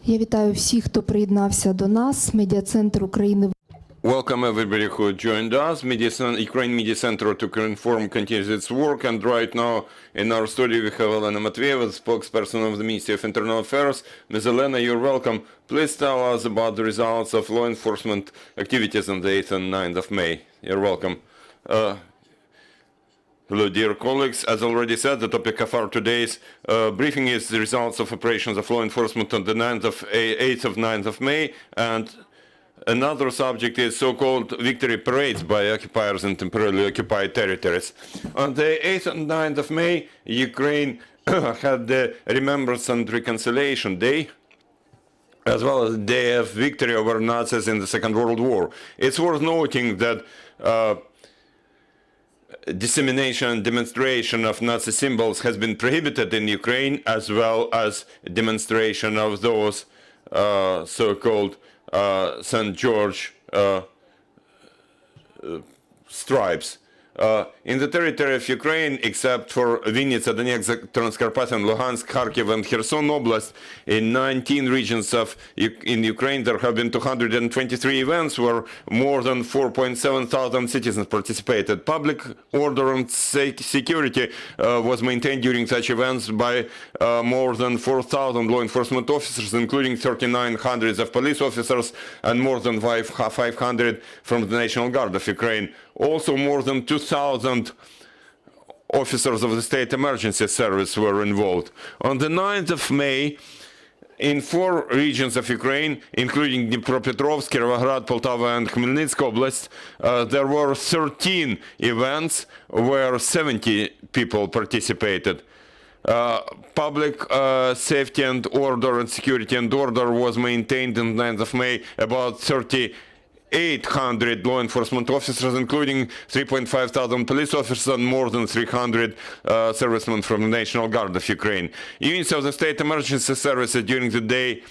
Я вітаю всіх, хто приєднався до нас. Медіа-центр України. Welcome everybody who joined us. Ukraine Media Center to Ukrinform continues its work, and right now in our studio we have Olena Matveeva, the spokesperson of the Ministry of Internal Affairs. Ms. Olena, you're welcome. Please tell us about the results of law enforcement activities on the 8th and 9th of May. You're welcome. Hello, dear colleagues. As already said, the topic of our today's briefing is the results of operations of law enforcement on the 8th of 9th of May, and another subject is so-called victory parades by occupiers in temporarily occupied territories. On the 8th and 9th of May, Ukraine had the Remembrance and Reconciliation Day, as well as the day of victory over Nazis in the Second World War. It's worth noting that dissemination and demonstration of Nazi symbols has been prohibited in Ukraine, as well as demonstration of those so-called St. George stripes. In the territory of Ukraine, except for Vinnytsia, Donetsk, Transcarpattia, Luhansk, Kharkiv, and Kherson Oblast, in 19 regions in Ukraine, there have been 223 events where more than 4.7 thousand citizens participated. Public order and security was maintained during such events by more than 4,000 law enforcement officers, including 3,900 of police officers and more than 500 from the National Guard of Ukraine. Also, more than 2,000 officers of the State Emergency Service were involved. On the 9th of May, in 4 regions of Ukraine, including Dnipropetrovsk, Kirovograd, Poltava, and Khmelnytsk Oblast, there were 13 events where 70 people participated. Public safety and order and security and order was maintained on the 9th of May. About 800 law enforcement officers, including 3.5 thousand police officers and more than 300 servicemen from the National Guard of Ukraine. Units of the State Emergency Services during the day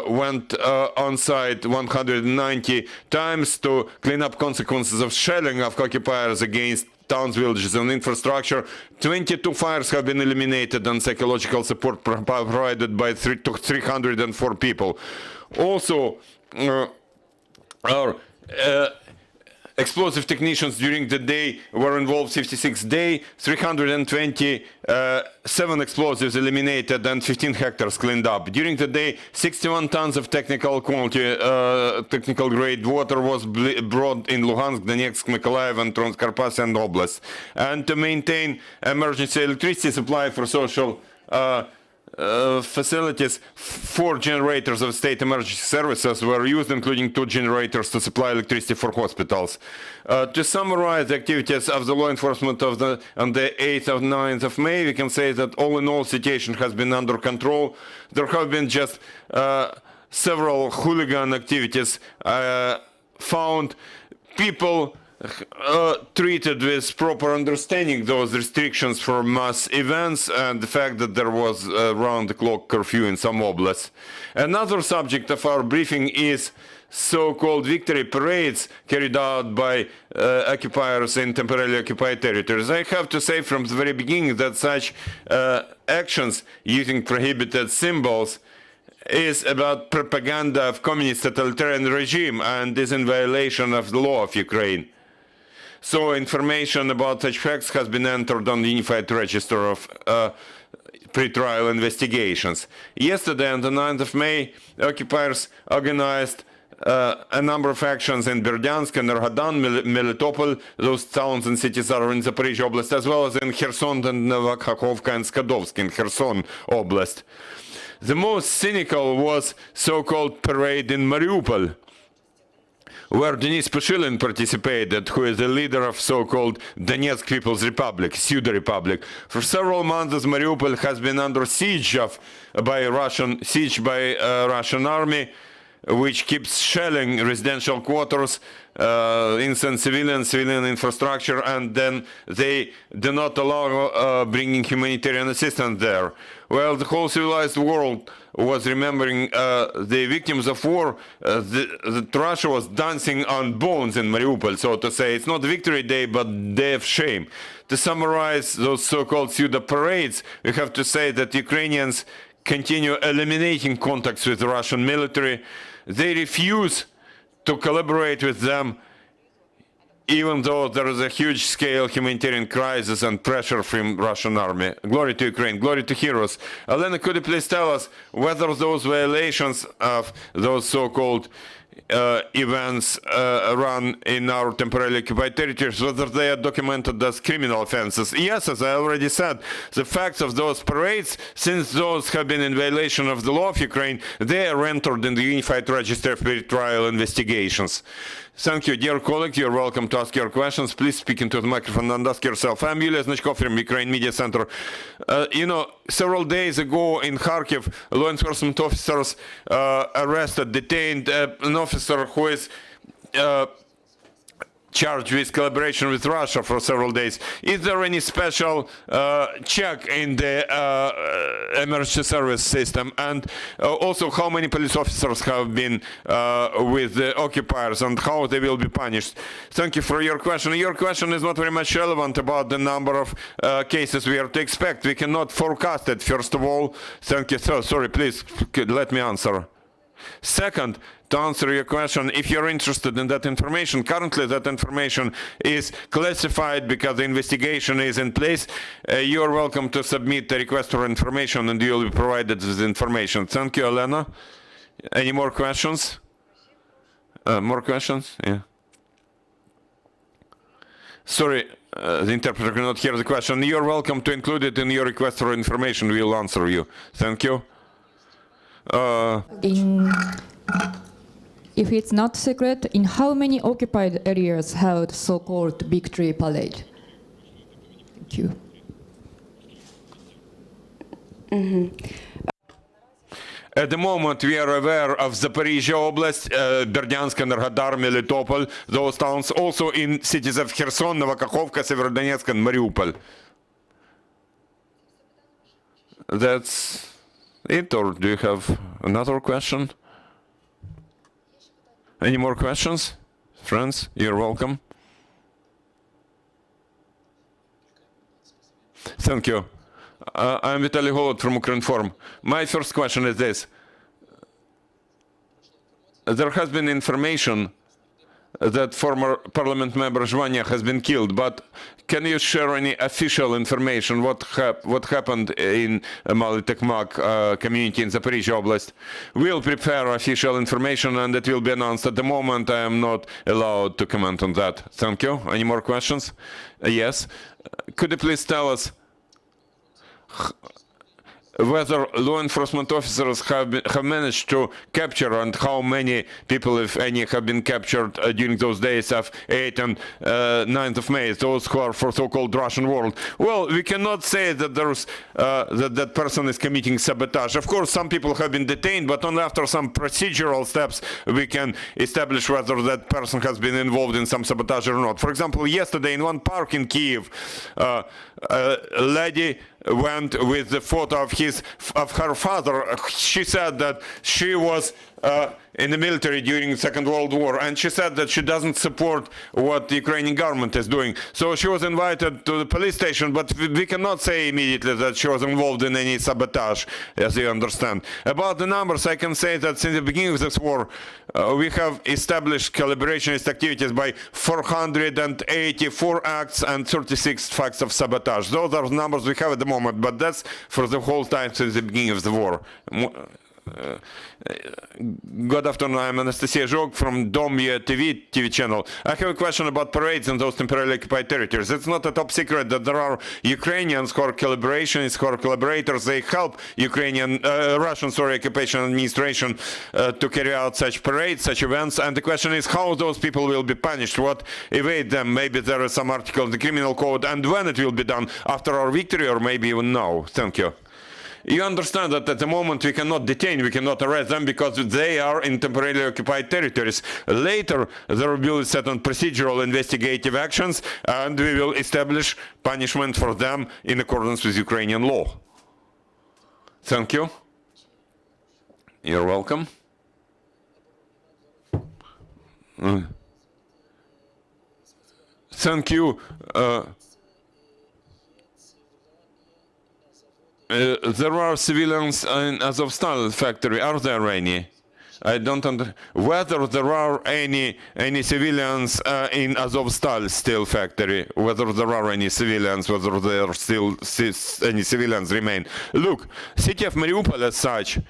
went on site 190 times to clean up consequences of shelling of occupiers against towns, villages, and infrastructure. 22 fires have been eliminated and psychological support provided by 304 people. Also, our explosive technicians during the day were involved 56 days, 327 explosives eliminated and 15 hectares cleaned up. During the day, 61 tons of technical grade water was brought in Luhansk, Donetsk, Mykolaiv, and Transcarpattia Oblast. And to maintain emergency electricity supply for social facilities, 4 generators of state emergency services were used, including 2 generators to supply electricity for hospitals. To summarize the activities of the law enforcement on the 8th and 9th of May, we can say that all in all, situation has been under control. There have been just several hooligan activities found. People treated with proper understanding those restrictions for mass events and the fact that there was round-the-clock curfew in some oblasts. Another subject of our briefing is so-called victory parades carried out by occupiers in temporarily occupied territories. I have to say from the very beginning that such actions using prohibited symbols is about propaganda of communist totalitarian regime and is in violation of the law of Ukraine. So information about such facts has been entered on the Unified Register of Pre-Trial Investigations. Yesterday, on the 9th of May, occupiers organized a number of actions in Berdyansk, Energodan, Melitopol. Those towns and cities are in Zaporizhia Oblast, as well as in Kherson and Novokhovka and Skadovsk in Kherson Oblast. The most cynical was so-called parade in Mariupol, where Denis Pushilin participated, who is the leader of so-called Donetsk People's Republic, pseudo-republic. For several months, Mariupol has been under siege by Russian army, which keeps shelling residential quarters, innocent civilian infrastructure, and then they do not allow bringing humanitarian assistance there. Well, the whole civilized world was remembering the victims of war. That Russia was dancing on bones in Mariupol, so to say. It's not Victory Day, but Day of Shame. To summarize those so-called pseudo-parades, we have to say that Ukrainians continue eliminating contacts with the Russian military. They refuse to collaborate with them, even though there is a huge-scale humanitarian crisis and pressure from Russian army. Glory to Ukraine, glory to heroes. Olena, could you please tell us whether those violations of those so-called events run in our temporarily occupied territories, whether they are documented as criminal offenses? Yes, as I already said, the facts of those parades, since those have been in violation of the law of Ukraine, they are entered in the Unified Register of Pre-Trial Investigations. Thank you, dear colleague. You're welcome to ask your questions. Please speak into the microphone and ask yourself. I'm Yulia Znachkov from Ukraine Media Center. Several days ago in Kharkiv, law enforcement officers arrested, detained an officer who is charged with collaboration with Russia for several days. Is there any special check in the emergency service system? And also, how many police officers have been with the occupiers and how they will be punished? Thank you for your question. Your question is not very much relevant about the number of cases we are to expect. We cannot forecast it, first of all. Thank you. So, sorry, please let me answer. Second, to answer your question, if you're interested in that information, currently that information is classified because the investigation is in place. You're welcome to submit a request for information and you'll be provided with information. Thank you, Olena. Any more questions? More questions? Yeah. Sorry, the interpreter cannot hear the question. You're welcome to include it in your request for information. We'll answer you. Thank you. If it's not secret, in how many occupied areas held so-called victory parade? Thank you. At the moment, we are aware of Zaporizhia Oblast, Berdyansk, Enerhodar, Melitopol, those towns, also in cities of Kherson, Novokakhovka, Severodonetsk, and Mariupol. That's it, or do you have another question? Any more questions? Friends, you're welcome. Thank you. I'm Vitaly Holod from Ukrinform. My first question is this. There has been information that former parliament member Zhvania has been killed, but can you share any official information what happened in Mali-Tekmak community in Zaporizhia Oblast? We'll prepare official information and it will be announced. At the moment, I am not allowed to comment on that. Thank you. Any more questions? Yes. Could you please tell us whether law enforcement officers have managed to capture and how many people, if any, have been captured during those days of 8th and 9th of May, those who are for so-called Russian world? Well, we cannot say that there's that person is committing sabotage. Of course, some people have been detained, but only after some procedural steps we can establish whether that person has been involved in some sabotage or not. For example, yesterday in one park in Kiev, a lady went with the photo of her father. She said that she was in the military during the Second World War, and she said that she doesn't support what the Ukrainian government is doing. So she was invited to the police station, but we cannot say immediately that she was involved in any sabotage, as you understand. About the numbers, I can say that since the beginning of this war, we have established collaborationist activities by 484 acts and 36 facts of sabotage. Those are the numbers we have at the moment, but that's for the whole time since the beginning of the war. Good afternoon, I'm Anastasia Zhog from Dom.ua TV channel. I have a question about parades in those temporarily occupied territories. It's not a top secret that there are Ukrainians who are collaborationists, who are collaborators. They help Russian occupation administration to carry out such parades, such events. And the question is how those people will be punished, what evade them. Maybe there is some article in the criminal code, and when it will be done, after our victory or maybe even now. Thank you. You understand that at the moment we cannot detain, we cannot arrest them because they are in temporarily occupied territories. Later there will be certain procedural investigative actions and we will establish punishment for them in accordance with Ukrainian law. Thank you. You're welcome. Thank you. There are civilians in Azovstal factory. Are there any? I don't whether there are any civilians in Azovstal steel factory. Whether there are any civilians. Whether there are still any civilians remain. Look, city of Mariupol as such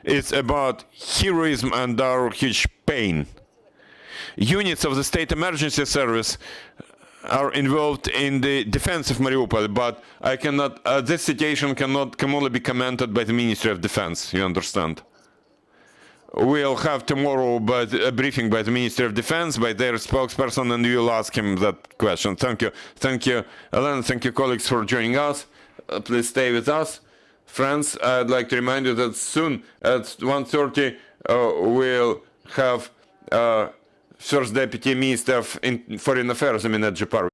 is about heroism and our huge pain. Units of the State Emergency Service are involved in the defense of Mariupol, but I cannot. This situation can only be commented by the Ministry of Defense. You understand? We'll have tomorrow a briefing by the Ministry of Defense, by their spokesperson, and we'll ask him that question. Thank you, Olena. Thank you, colleagues, for joining us. Please stay with us, friends. I'd like to remind you that soon at 1:30 we'll have First Deputy Minister of Foreign Affairs, Minette Japar.